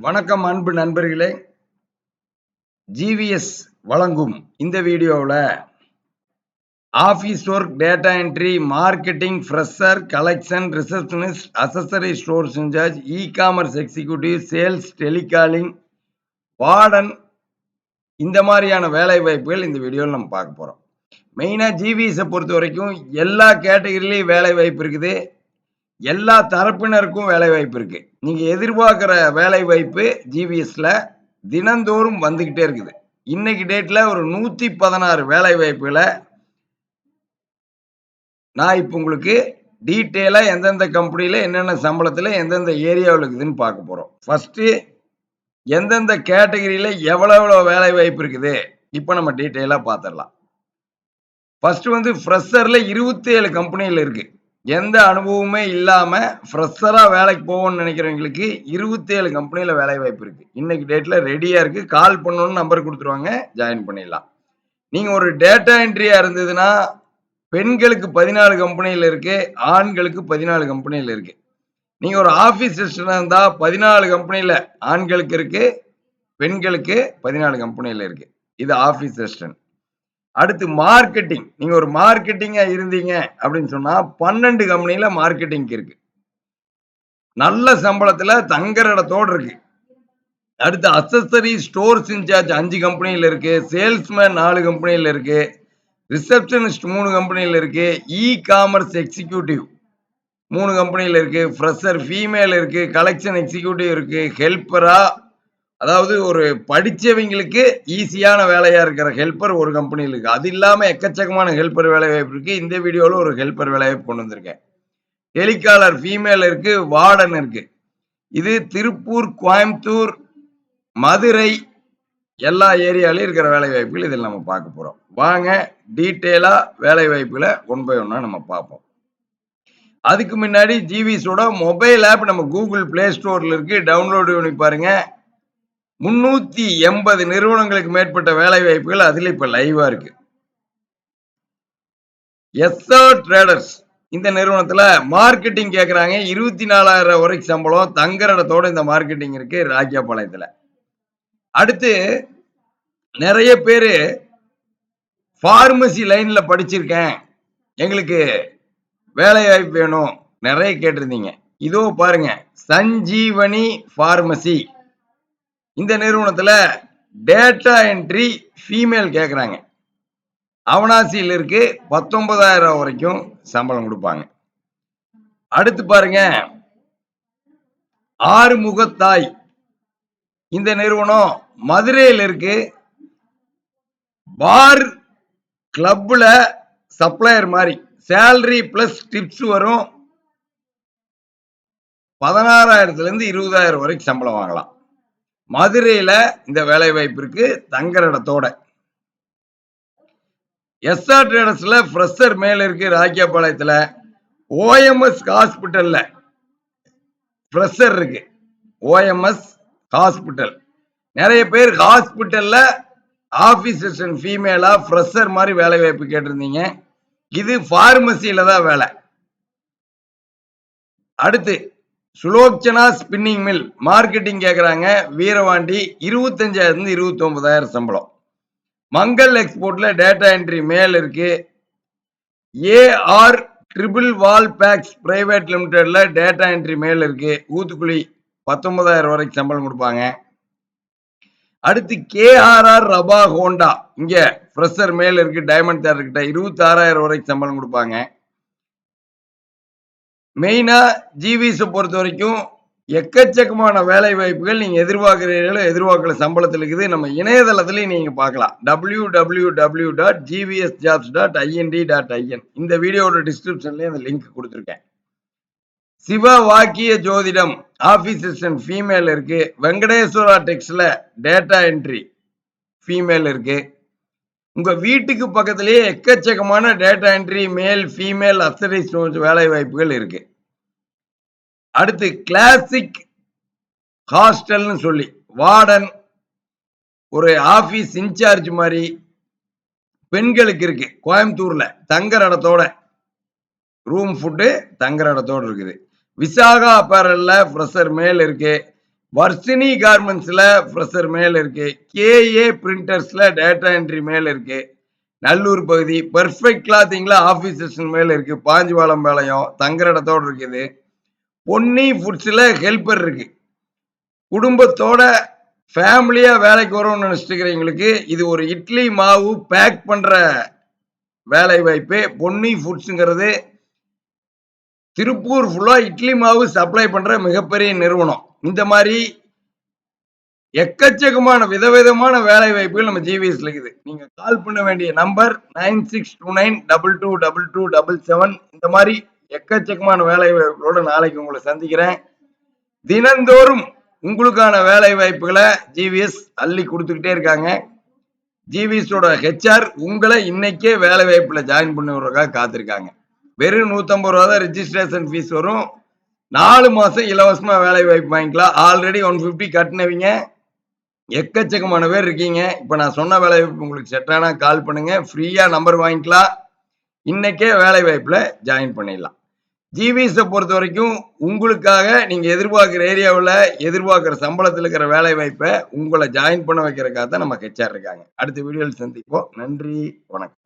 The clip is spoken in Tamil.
வணக்கம் அன்பு நண்பர்களே. ஜிவிஎஸ் வழங்கும் இந்த வீடியோவில் office work, data entry, marketing, fresher, collection, receptionist, accessory stores incharge, e-commerce executive, sales, telecalling, warden, இந்த மாதிரியான வேலை வாய்ப்புகள் இந்த வீடியோவில் நம்ம பார்க்க போகிறோம். மெயினாக ஜிவிஎஸை பொறுத்த வரைக்கும் எல்லா கேட்டகரியிலையும் வேலை வாய்ப்பு இருக்குது. எல்லா தரப்பினருக்கும் வேலை வாய்ப்பு இருக்கு. நீங்க எதிர்பார்க்கிற வேலை வாய்ப்பு ஜிவிஎஸ்ல தினந்தோறும் வந்துகிட்டே இருக்குது. இன்னைக்கு டேட்ல ஒரு 116 வேலை வாய்ப்புகளை நான் இப்ப உங்களுக்கு டீட்டெயிலா எந்தெந்த கம்பெனில என்னென்ன சம்பளத்துல எந்தெந்த ஏரியாவில் இருக்குதுன்னு பார்க்க போறோம். ஃபர்ஸ்ட் எந்தெந்த கேட்டகரியில எவ்வளவு வேலை வாய்ப்பு இருக்குது இப்ப நம்ம டீட்டெயிலா பார்த்துடலாம். ஃபர்ஸ்ட் ஃப்ரெஷர்ல 27 கம்பெனிகள் இருக்கு. எந்த அனுபவமே இல்லாம ஃப்ரெஷரா வேலைக்கு போவோம்னு நினைக்கிறவங்களுக்கு 27 கம்பெனில வேலை வாய்ப்பு இருக்கு. இன்னைக்கு டேட்ல ரெடியா இருக்கு. கால் பண்ணணும்னு நம்பர் கொடுத்துருவாங்க, ஜாயின் பண்ணிடலாம். நீங்க ஒரு டேட்டா என்ட்ரியா இருந்ததுன்னா பெண்களுக்கு 14 கம்பெனியில் இருக்கு, ஆண்களுக்கு 14 கம்பெனியில் இருக்கு. நீங்க ஒரு ஆபீஸ் அசிஸ்டன்டா இருந்தா 14 கம்பெனில ஆண்களுக்கு இருக்கு, பெண்களுக்கு 14 கம்பெனியில் இருக்கு. இது ஆபீஸ் அசிஸ்டன்ட். அடுத்து மார்க்கெட்டிங். நீங்க ஒரு மார்க்கெட்டிங்கா இருந்தீங்க அப்படின்னு சொன்னா 12 கம்பெனில மார்க்கெட்டிங் இருக்கு. நல்ல சம்பளத்துல தங்குற இடத்தோடு இருக்கு. அடுத்து அசசரி ஸ்டோர்ஸ் இன்சார்ஜ் 5 கம்பெனில இருக்கு, சேல்ஸ்மேன் 4 கம்பெனில இருக்கு, ரிசப்ஷனிஸ்ட் 3 கம்பெனில இருக்கு, இ-காமர்ஸ் எக்ஸிக்யூட்டிவ் 3 கம்பெனில இருக்கு, ஃப்ரெஷர் ஃபீமேல் இருக்கு, கலெக்ஷன் எக்ஸிக்யூட்டிவ் இருக்கு, ஹெல்ப்பரா, அதாவது ஒரு படிச்சவங்களுக்கு ஈஸியான வேலையா இருக்கிற ஹெல்ப்பர் ஒரு கம்பெனியில் இருக்கு. அது இல்லாம எக்கச்சக்கமான ஹெல்ப்பர் வேலை வாய்ப்பு இருக்கு. இந்த வீடியோல ஒரு ஹெல்ப்பர் வேலை வாய்ப்பு கொண்டு வந்திருக்கேன். டெலிகாலர் ஃபீமேல் இருக்கு, வார்டன் இருக்கு. இது திருப்பூர், கோயம்புத்தூர், மதுரை எல்லா ஏரியாலையும் இருக்கிற வேலை வாய்ப்புகள் இதில் நம்ம பார்க்க போறோம். வாங்க டீட்டெயிலா வேலை வாய்ப்புகளை ஒன் பை ஒன்னா நம்ம பார்ப்போம். அதுக்கு முன்னாடி ஜிவிஎஸோட மொபைல் ஆப் நம்ம கூகுள் பிளே ஸ்டோர்ல இருக்கு, டவுன்லோட் பண்ணி பாருங்க. 380 நிறுவனங்களுக்கு மேற்பட்ட வேலை வாய்ப்புகள் அதுல இப்ப லைவா இருக்கு. எஸ்ஆர் ட்ரேடர்ஸ் இந்த நிறுவனத்துல மார்க்கெட்டிங் கேக்குறாங்க. 24,000 வரைக்கும் சம்பளம், தங்குற இடத்தோட இந்த மார்க்கெட்டிங் இருக்கு ராஜபாளையத்துல. அடுத்து நிறைய பேரு பார்மசி லைன்ல படிச்சிருக்கேன், எங்களுக்கு வேலை வாய்ப்பு வேணும் நிறைய கேட்டிருந்தீங்க. இதோ பாருங்க, சஞ்சீவனி பார்மசி இந்த நிறுவனத்துல டேட்டா என்ட்ரி ஃபீமேல் கேக்குறாங்க. அவனாசியில் இருக்கு, 19,000 வரைக்கும் சம்பளம் கொடுப்பாங்க. அடுத்து பாருங்க, ஆறுமுகத்தாய் இந்த நிறுவனம் மதுரையில் இருக்கு. பார் கிளப்ல சப்ளையர் மாதிரி சேலரி பிளஸ் டிப்ஸ் வரும். 16,000 இருந்து 20,000 வரைக்கும் சம்பளம் வாங்கலாம். மதுரையில இந்த வேலை வாய்ப்பு இருக்கு, தங்குற இடத்தோட. எஸ்ஆர் ட்ரேடர்ஸ்ல ஃப்ரெஷர் மேல இருக்கு ராக்கியாபாளையத்துல. ஓஎம்எஸ் ஹாஸ்பிட்டல்ல ஃப்ரெஷர் இருக்கு. ஓஎம்எஸ் ஹாஸ்பிட்டல் நிறைய பேர் ஹாஸ்பிட்டல்ல ஆபீஸ் அசிஸ்டன்ட் ஃபீமேலா ஃப்ரெஷர் மாதிரி வேலை வாய்ப்பு கேட்டிருந்தீங்க. இது பார்மசியில தான் வேலை. அடுத்து சுலோச்சனா ஸ்பின்னிங் மில் மார்க்கெட்டிங் கேக்குறாங்க. வீரவாண்டி 25,000 இருந்து 29,000 சம்பளம். மங்கள் எக்ஸ்போர்ட்ல டேட்டா என்ட்ரி மேல் இருக்கு. ஏஆர் ட்ரிபிள் வால் பேக்ஸ் பிரைவேட் லிமிடெட்ல டேட்டா என்ட்ரி மேல் இருக்கு. ஊத்துக்குழி 19,000 வரைக்கும் சம்பளம் கொடுப்பாங்க. அடுத்து கேஆர்ஆர் ரபா ஹோண்டா இங்க ஃப்ரெஷர் மேல் இருக்கு, டைமண்ட் தேட்டர் கிட்ட 26,000 வரைக்கும் சம்பளம் கொடுப்பாங்க. மெயினா ஜிவிஎஸ் பொறுத்த வரைக்கும் எக்கச்சக்கமான வேலை வாய்ப்புகள் நீங்க எதிர்பார்க்கிற சம்பளத்தில் இருக்குது. நம்ம இணையதளத்திலையும் நீங்க பார்க்கலாம், www.gvsjobs.ind.in. இந்த வீடியோட டிஸ்கிரிப்ஷன்லயே அந்த லிங்க் கொடுத்துருக்கேன். சிவ வாக்கிய ஜோதிடம் ஆபீஸ் அசிஸ்டன்ட் ஃபீமேல் இருக்கு. வெங்கடேஸ்வரா டெக்ஸ்ல டேட்டா என்ட்ரி ஃபீமேல் இருக்கு. உங்க வீட்டுக்கு பக்கத்திலேயே எக்கச்சக்கமான டேட்டா என்ட்ரி மேல் ஃபீமேல் அசரி வேலை வாய்ப்புகள் இருக்கு. அடுத்து கிளாசிக் ஹாஸ்டல்னு சொல்லி வார்டன் ஒரு ஆபீஸ் இன்சார்ஜ் மாதிரி பெண்களுக்கு இருக்கு. கோயம்புத்தூர்ல தங்குற இடத்தோட, ரூம் ஃபுட்டு தங்குற இடத்தோடு இருக்குது. விசாகா அப்பேரல்ல ஃப்ரெஷர் மேல் இருக்கு. வர்ஷினி கார்மெண்ட்ஸ்ல ஃப்ரெஷர் மேல் இருக்கு. கேஏ பிரிண்டர்ஸ்ல டேட்டா என்ட்ரி மேல் இருக்கு. நல்லூர் பகுதி பெர்ஃபெக்ட் கிளாத்திங்ல ஆபீஸ் செக்ஷன் மேல இருக்கு. பாஞ்சுவாலம் பாளையம் தங்குற இடத்தோட இருக்குது. பொன்னி ஃபுட்ஸ்ல ஹெல்பர் இருக்கு. குடும்பத்தோட ஃபேமிலியா வேலைக்கு வரும்னு நினைச்சிட்டு இருக்கிறவங்களுக்கு இது ஒரு இட்லி மாவு பேக் பண்ற வேலை வாய்ப்பு. பொன்னி ஃபுட்ஸ்ங்கிறது திருப்பூர் ஃபுல்லா இட்லி மாவு சப்ளை பண்ற மிகப்பெரிய நிறுவனம். இந்த மாதிரி எக்கச்சக்கமான விதவிதமான வேலை வாய்ப்புகள் நம்ம ஜிவிஎஸ்ல இருக்குது. நீங்க கால் பண்ண வேண்டிய நம்பர் 9629222277. இந்த மாதிரி எக்கச்சக்கமான வேலை வாய்ப்புகளோட நாளைக்கு உங்களை சந்திக்கிறேன். தினந்தோறும் உங்களுக்கான வேலை வாய்ப்புகளை ஜிவிஎஸ் அள்ளி கொடுத்துக்கிட்டே இருக்காங்க. ஜிவிஎஸோட ஹெச்ஆர் உங்களை இன்னைக்கே வேலை வாய்ப்புல ஜாயின் பண்ணி விடுறதுக்காக காத்திருக்காங்க. வெறும் 150 ரூபா தான் ரெஜிஸ்ட்ரேஷன் ஃபீஸ் வரும். 4 மாசம் இலவசமா வேலை வாய்ப்பு வாங்கிக்கலாம். ஆல்ரெடி 150 கட்டினவங்க எக்கச்சக்கமான பேர் இருக்கீங்க. இப்ப நான் சொன்ன வேலை வாய்ப்பு உங்களுக்கு செட் ஆனா கால் பண்ணுங்க. ஃப்ரீயா நம்பர் வாங்கிக்கலாம். இன்னைக்கே வேலை வாய்ப்புல ஜாயின் பண்ணிடலாம். ஜிவிஎஸ் பொறுத்த வரைக்கும் உங்களுக்காக நீங்க எதிர்பார்க்கிற ஏரியாவில் எதிர்பார்க்கிற சம்பளத்தில் இருக்கிற வேலை வாய்ப்பை உங்களை ஜாயின் பண்ண வைக்கிறதுக்காக தான் நம்ம ஹெச்ஆர் இருக்காங்க. அடுத்த வீடியோவில் சந்திப்போம். நன்றி, வணக்கம்.